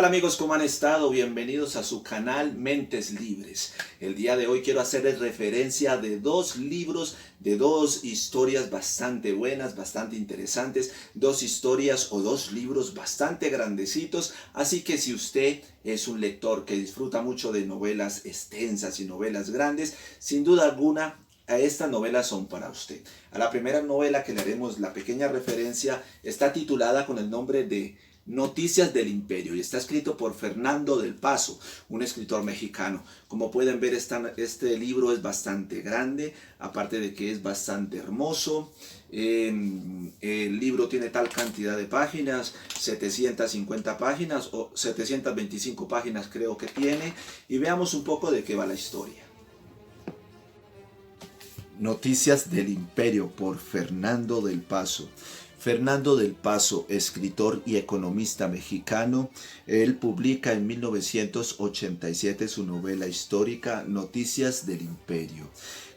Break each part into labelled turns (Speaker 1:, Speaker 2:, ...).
Speaker 1: Amigos, ¿cómo han estado? Bienvenidos a su canal Mentes Libres. El día de hoy quiero hacerles referencia de dos libros, de dos historias bastante buenas, bastante interesantes, dos historias o dos libros bastante grandecitos. Así que si usted es un lector que disfruta mucho de novelas extensas y novelas grandes, sin duda alguna estas novelas son para usted. A la primera novela que le haremos la pequeña referencia está titulada con el nombre de Noticias del Imperio y está escrito por Fernando del Paso, un escritor mexicano. Como pueden ver, este libro es bastante grande, aparte de que es bastante hermoso. El libro tiene tal cantidad de páginas, 750 páginas o 725 páginas creo que tiene. Y veamos un poco de qué va la historia. Noticias del Imperio por Fernando del Paso. Fernando del Paso, escritor y economista mexicano, él publica en 1987 su novela histórica Noticias del Imperio,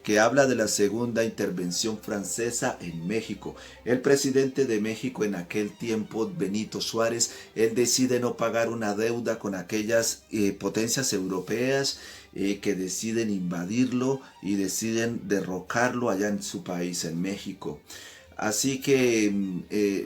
Speaker 1: que habla de la segunda intervención francesa en México. El presidente de México en aquel tiempo, Benito Juárez, él decide no pagar una deuda con aquellas potencias europeas que deciden invadirlo y deciden derrocarlo allá en su país, en México. Así que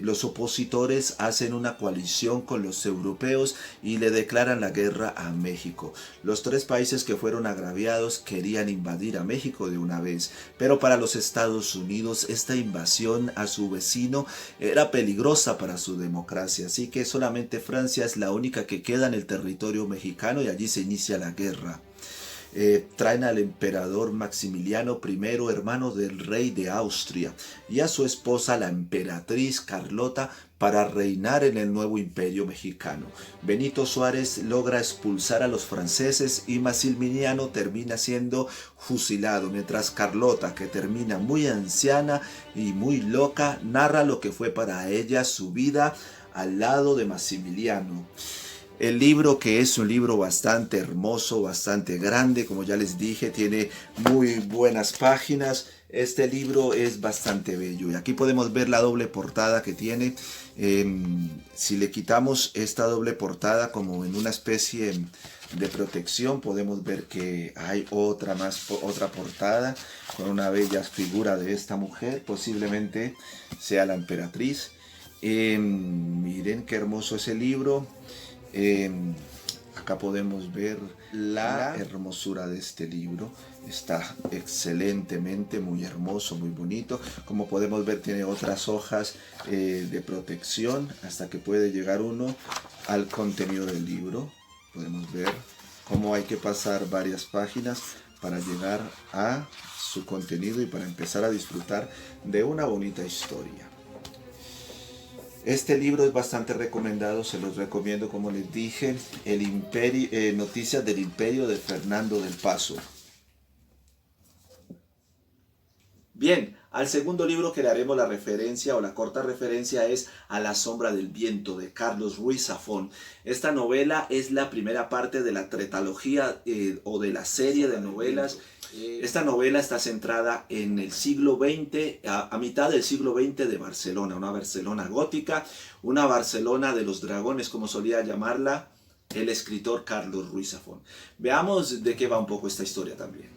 Speaker 1: los opositores hacen una coalición con los europeos y le declaran la guerra a México. Los tres países que fueron agraviados querían invadir a México de una vez, pero para los Estados Unidos esta invasión a su vecino era peligrosa para su democracia. Así que solamente Francia es la única que queda en el territorio mexicano y allí se inicia la guerra. Traen al emperador Maximiliano I, hermano del rey de Austria, y a su esposa la emperatriz Carlota para reinar en el nuevo imperio mexicano. Benito Juárez logra expulsar a los franceses y Maximiliano termina siendo fusilado, mientras Carlota, que termina muy anciana y muy loca, narra lo que fue para ella su vida al lado de Maximiliano. El libro, que es un libro bastante hermoso, bastante grande, como ya les dije, tiene muy buenas páginas. Este libro es bastante bello y aquí podemos ver la doble portada que tiene. Si le quitamos esta doble portada como en una especie de protección, podemos ver que hay otra portada con una bella figura de esta mujer, posiblemente sea la emperatriz. Miren qué hermoso es el libro. Acá podemos ver la hermosura de este libro. Está excelentemente, muy hermoso, muy bonito. Como podemos ver, tiene otras hojas de protección hasta que puede llegar uno al contenido del libro. Podemos ver cómo hay que pasar varias páginas para llegar a su contenido y para empezar a disfrutar de una bonita historia. Este libro es bastante recomendado, se los recomiendo, como les dije, Noticias del Imperio de Fernando del Paso. Bien, al segundo libro que le haremos la referencia o la corta referencia es A la sombra del viento de Carlos Ruiz Zafón. Esta novela es la primera parte de la tetralogía o de la serie de novelas. Esta novela está centrada en el siglo XX, a mitad del siglo XX de Barcelona, una Barcelona gótica, una Barcelona de los dragones, como solía llamarla el escritor Carlos Ruiz Zafón. Veamos de qué va un poco esta historia también.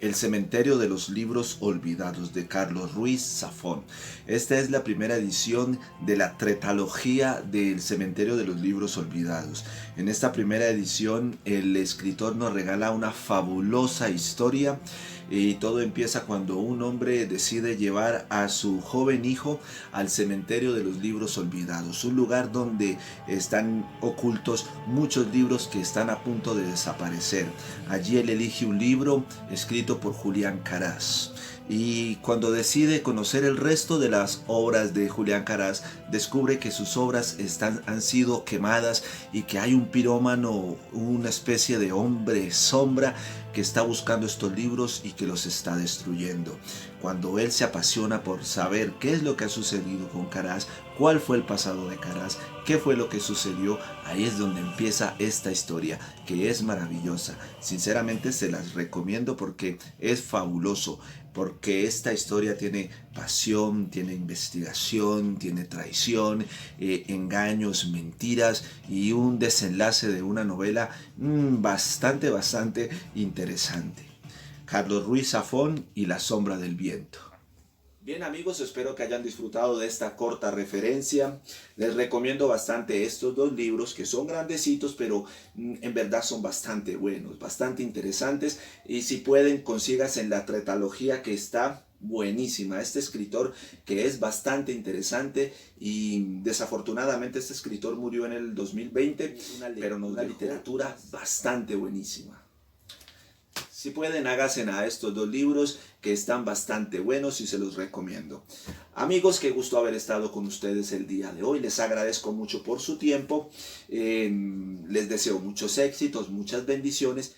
Speaker 1: El cementerio de los libros olvidados de Carlos Ruiz Zafón. Esta es la primera edición de la tetralogía del cementerio de los libros olvidados. En esta primera edición el escritor nos regala una fabulosa historia y todo empieza cuando un hombre decide llevar a su joven hijo al cementerio de los libros olvidados, un lugar donde están ocultos muchos libros que están a punto de desaparecer. Allí él elige un libro escrito por Julián Caraz. Y cuando decide conocer el resto de las obras de Julián Caraz, descubre que sus obras han sido quemadas y que hay un pirómano, una especie de hombre sombra que está buscando estos libros y que los está destruyendo. Cuando él se apasiona por saber qué es lo que ha sucedido con Caraz, cuál fue el pasado de Caraz, qué fue lo que sucedió, ahí es donde empieza esta historia, que es maravillosa. Sinceramente se las recomiendo porque es fabuloso. porque esta historia tiene pasión, tiene investigación, tiene traición, engaños, mentiras y un desenlace de una novela bastante interesante. Carlos Ruiz Zafón y La sombra del viento. Bien amigos, espero que hayan disfrutado de esta corta referencia. Les recomiendo bastante estos dos libros que son grandecitos, pero en verdad son bastante buenos, bastante interesantes. Y si pueden, consíganse en la tetralogía que está buenísima. Este escritor que es bastante interesante y desafortunadamente este escritor murió en el 2020, pero nos da literatura bastante buenísima. Si pueden, háganse a estos dos libros que están bastante buenos y se los recomiendo. Amigos, qué gusto haber estado con ustedes el día de hoy. Les agradezco mucho por su tiempo. Les deseo muchos éxitos, muchas bendiciones.